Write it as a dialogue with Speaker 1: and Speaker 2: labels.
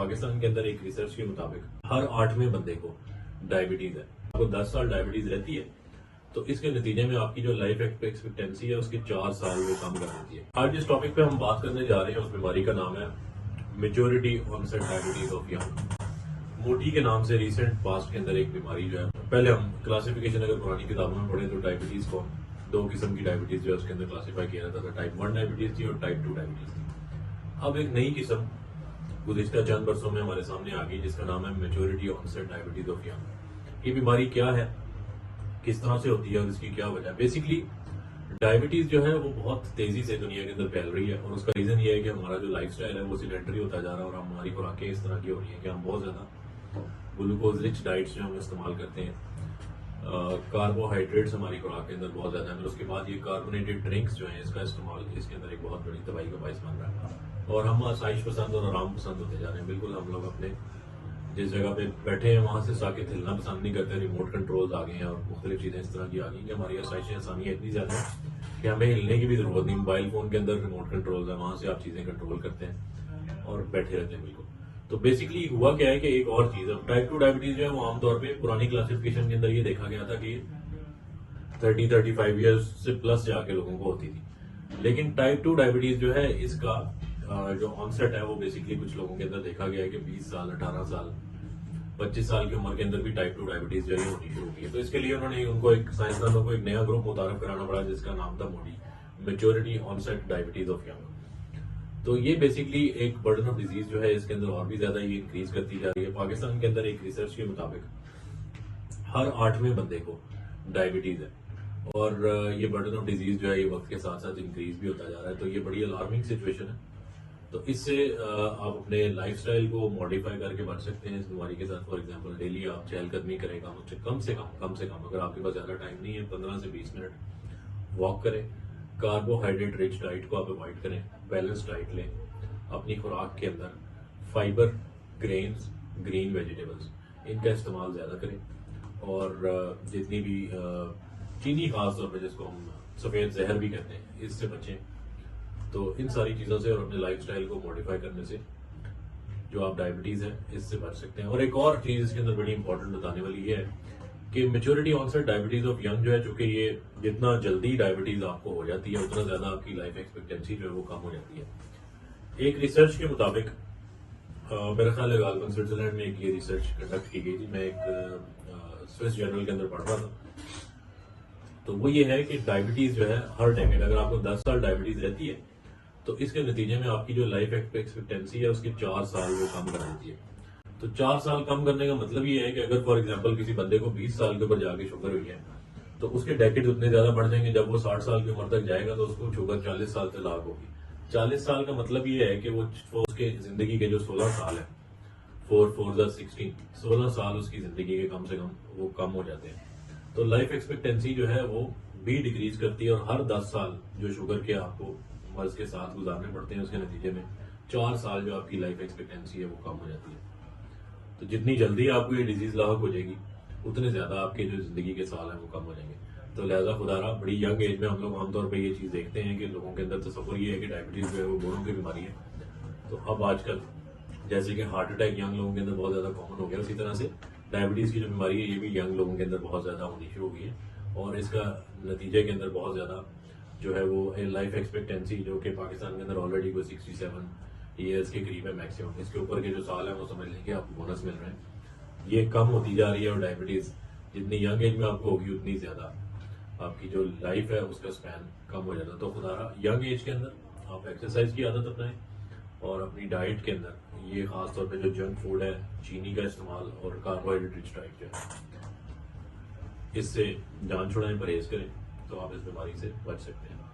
Speaker 1: पाकिस्तान के अंदर एक रिसर्च के मुताबिक हर 8वें बंदे को डायबिटीज है। आपको 10 साल डायबिटीज रहती है तो इसके नतीजे में आपकी जो लाइफ एक्सपेक्टेंसी है उसकी 4 साल वो कम कर देती है। आज जिस टॉपिक पे हम बात करने जा रहे हैं उस बीमारी का नाम है maturity onset diabetes of young. मोटी के नाम से रिसेंट पास्ट के अंदर एक बीमारी जो है, पहले हम क्लासिफिकेशन अगर पुरानी किताबों में पढ़े तो डायबिटीज को 2 किस्म की डायबिटीज जो है उसके अंदर क्लासीफाई किया जाता था। टाइप 1 डायबिटीज थी और टाइप 2 डायबिटीज थी। अब एक नई किस्म गुज़िश्ता चंद बरसों में हमारे सामने आ गई जिसका नाम है maturity onset diabetes of young. ये बीमारी क्या है, किस तरह से होती है और इसकी क्या वजह। बेसिकली डायबिटीज जो है वो बहुत तेजी से दुनिया के अंदर फैल रही है और उसका रीजन ये है कि हमारा जो लाइफस्टाइल है वो सिडेंटरी होता जा रहा है और हमारी खुराकें इस तरह की हो रही है कि हम बहुत ज्यादा ग्लूकोज रिच डाइट्स जो हम इस्तेमाल करते हैं, कार्बोहाइड्रेट्स हमारी खुराक के अंदर बहुत ज्यादा है। और उसके बाद ये कार्बोनेटेड ड्रिंक्स जो है इसका इस्तेमाल इसके अंदर एक बहुत बड़ी तबाही का बायस बन रहा है और हम आसाइश पसंद और आराम पसंद होते जा रहे हैं। बिल्कुल हम लोग अपने जिस जगह पे बैठे हैं वहां से साके हिलना पसंद नहीं करते। रिमोट कंट्रोल्स आ गए हैं और मुख्तलिफ चीजें इस तरह की आ गई कि हमारी आसाइशें आसानियां इतनी ज्यादा है कि हमें हिलने की भी जरूरत नहीं। मोबाइल फोन के अंदर रिमोट कंट्रोल्स है, वहां से आप चीजें कंट्रोल करते हैं और बैठे रहते हैं बिल्कुल। तो बेसिकली हुआ क्या है कि एक और चीज, अब टाइप 2 डायबिटीज जो है वो आमतौर पर पुरानी क्लासिफिकेशन के अंदर ये देखा गया था कि 30-35 ईयर्स से प्लस जाके लोगों को होती थी। लेकिन टाइप 2 डायबिटीज जो है इसका जो ऑनसेट है वो बेसिकली कुछ लोगों के अंदर देखा गया है कि 20 साल, 18 साल, 25 साल की उम्र के अंदर भी टाइप 2 डायबिटीज जो है होनी शुरू की है। तो इसके लिए उन्होंने उनको एक साइंसदानों को एक नया ग्रुप मुतारफ कराना पड़ा जिसका नाम था MODY, maturity onset diabetes of young. तो ये बेसिकली एक बर्डन ऑफ डिजीज जो है इसके अंदर और भी ज्यादा ये इंक्रीज करती जा रही है। पाकिस्तान के अंदर एक रिसर्च के मुताबिक हर 8वें बंदे को डायबिटीज है और ये बर्डन ऑफ डिजीज जो है ये वक्त के साथ साथ इंक्रीज भी होता जा रहा है। तो ये बड़ी अलार्मिंग सिचुएशन है। तो इससे आप अपने लाइफस्टाइल को मॉडिफाई करके बढ़ सकते हैं इस बीमारी के साथ। फॉर एग्जांपल डेली आप चहलकदमी करें, कम से कम अगर आपके पास ज्यादा टाइम नहीं है 15 से 20 मिनट वॉक करें। कार्बोहाइड्रेट रिच डाइट को आप अवॉइड करें, बैलेंस डाइट लें। अपनी खुराक के अंदर फाइबर, ग्रेन्स, ग्रीन वेजिटेबल्स इनका इस्तेमाल ज्यादा करें और जितनी भी चीनी खास तौर पर जिसको हम सफेद जहर भी कहते हैं इससे बचें। तो इन सारी चीजों से और अपने लाइफस्टाइल को मॉडिफाई करने से जो आप डायबिटीज है इससे बच सकते हैं। और एक और चीज इसके अंदर बड़ी इंपॉर्टेंट बताने वाली ये है कि maturity onset diabetes of young जो है, चूंकि ये जितना जल्दी डायबिटीज आपको हो जाती है उतना ज्यादा आपकी लाइफ एक्सपेक्टेंसी जो है वो कम हो जाती है। एक रिसर्च के मुताबिक मेरा ख्याल है गालबन स्विट्जरलैंड में एक ये रिसर्च कंडक्ट की गई थी। मैं एक स्विस जर्नल के अंदर पढ़ रहा था। तो वो ये है कि डायबिटीज जो है हर डेकेड, अगर आपको 10 साल डायबिटीज रहती है तो इसके नतीजे में आपकी जो लाइफ एक्सपेक्टेंसी है उसकी 4 साल वो कम कर देती है। तो 4 साल कम करने का मतलब ये है कि अगर फॉर एग्जांपल किसी बंदे को 20 साल के ऊपर जाके शुगर हुई है तो उसके डेकेड उतने ज्यादा बढ़ जाएंगे। जब वो 60 साल की उम्र तक जाएगा तो उसको शुगर 40 साल से लाग होगी। 40 साल का मतलब ये है कि वो उसके जिंदगी के जो 16 साल है, 16 साल उसकी जिंदगी के कम से कम वो कम हो जाते हैं। तो लाइफ एक्सपेक्टेंसी जो है वो भी डिक्रीज करती है और हर 10 साल जो शुगर के आपको मर्ज के साथ गुजारने पड़ते हैं उसके नतीजे में 4 साल जो आपकी लाइफ एक्सपेक्टेंसी है वो कम हो जाती है। तो जितनी जल्दी आपको ये डिजीज लाक हो जाएगी उतने ज्यादा आपके जो जिंदगी के साल हैं वो कम हो जाएंगे। तो लिहाजा खुदारा बड़ी यंग एज में हम लोग आमतौर पर ये चीज देखते हैं कि लोगों के अंदर तस्वुर ये है कि डायबिटीज जो है वो बूढ़ों की बीमारी है। तो अब आजकल जैसे कि हार्ट अटैक यंग लोगों के अंदर बहुत ज्यादा कॉमन हो गया, उसी तरह से डायबिटीज की जो बीमारी है ये भी यंग लोगों के अंदर बहुत ज्यादा होनी शुरू हो गई है और इसका नतीजे के अंदर बहुत ज्यादा जो है वो लाइफ एक्सपेक्टेंसी जो कि पाकिस्तान के अंदर ऑलरेडी कोई 67 ईयर्स के करीब है मैक्सिमम, इसके ऊपर के जो साल है वो समझ लें कि आपको बोनस मिल रहे हैं, ये कम होती जा रही है। और डायबिटीज जितनी यंग एज में आपको होगी उतनी ज्यादा आपकी जो लाइफ है उसका स्पैन कम हो जाता है। तो खुदारा यंग एज के अंदर आप एक्सरसाइज की आदत अपनाएं और अपनी डाइट के अंदर ये खास तौर पे जो जंक फूड है, चीनी का इस्तेमाल और कार्बोहाइड्रेट रिच डाइट जो है इससे जान छुड़ाएं, परहेज करें तो आप इस बीमारी से बच सकते हैं।